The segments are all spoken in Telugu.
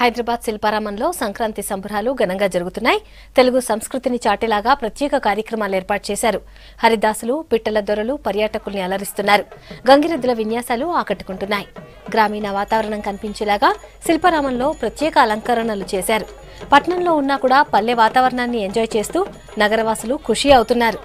హైదరాబాద్ శిల్పారామంలో సంక్రాంతి సంబరాలు ఘనంగా జరుగుతున్నాయి. తెలుగు సంస్కృతిని చాటేలాగా ప్రత్యేక కార్యక్రమాలు ఏర్పాటు చేశారు. హరిదాసులు, పిట్టల దొరలు పర్యాటకుల్ని అలరిస్తున్నారు. గంగిరెద్దుల విన్యాసాలు ఆకట్టుకుంటున్నాయి. గ్రామీణ వాతావరణం కనిపించేలాగా శిల్పారామంలో ప్రత్యేక అలంకరణలు చేశారు. పట్టణంలో ఉన్నా కూడా పల్లె వాతావరణాన్ని ఎంజాయ్ చేస్తూ నగరవాసులు ఖుషి అవుతున్నారు.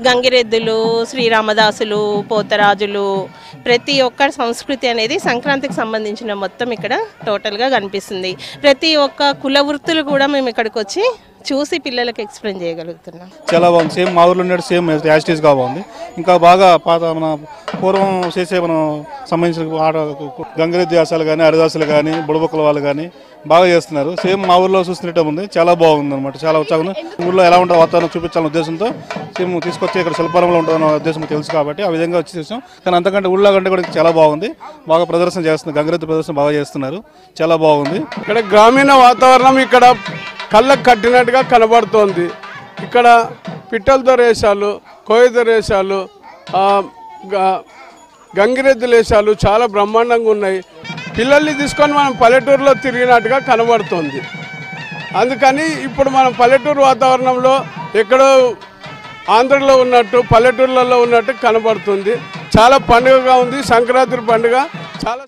గంగిరెద్దులు, శ్రీరామదాసులు, పోతరాజులు, ప్రతి ఒక్క సంస్కృతి అనేది సంక్రాంతికి సంబంధించిన మొత్తం ఇక్కడ టోటల్గా కనిపిస్తుంది. ప్రతి ఒక్క కుల వృత్తులు కూడా మేము ఇక్కడికి వచ్చి చూసి పిల్లలకు ఎక్స్ప్లెయిన్ చేయగలుగుతున్నాం. చాలా బాగుంది. సేమ్ మా ఊర్లో ఉన్నట్టు సేమ్ యాజిటీస్గా బాగుంది. ఇంకా బాగా పాత మన పూర్వం చేసే మనం సంబంధించిన ఆట గంగిరెద్దు దాసాలు కానీ, హరిదాసులు కానీ, బుడబొక్కల వాళ్ళు కానీ బాగా చేస్తున్నారు. సేమ్ మా ఊర్లో చూస్తున్నట్టు ఉంది. చాలా బాగుంది అనమాట. చాలా ఉత్సాహం. ఊళ్ళో ఎలా ఉంటుందో వాతావరణం చూపించాలనే ఉద్దేశంతో సేమ్ తీసుకొచ్చి ఇక్కడ శిల్పారంలో ఉంటుందన్న ఉద్దేశం తెలుసు కాబట్టి ఆ విధంగా వచ్చి చూసాం. కానీ అంతకంటే ఊళ్ళో కంటే కూడా చాలా బాగుంది. బాగా ప్రదర్శన చేస్తున్నారు. గంగిరెద్దు ప్రదర్శన బాగా చేస్తున్నారు. చాలా బాగుంది. ఇక్కడ గ్రామీణ వాతావరణం ఇక్కడ కళ్ళకు కట్టినట్టుగా కనబడుతోంది. ఇక్కడ పిట్టల దొరేశాలు, కోయ దొరేశాలు, గంగిరెద్దుల వేషాలు చాలా బ్రహ్మాండంగా ఉన్నాయి. పిల్లల్ని తీసుకొని మనం పల్లెటూరులో తిరిగినట్టుగా కనబడుతుంది. అందుకని ఇప్పుడు మనం పల్లెటూరు వాతావరణంలో ఎక్కడో ఆంధ్రలో ఉన్నట్టు పల్లెటూర్లలో ఉన్నట్టు కనబడుతుంది. చాలా పండుగగా ఉంది. సంక్రాంతి పండుగ చాలా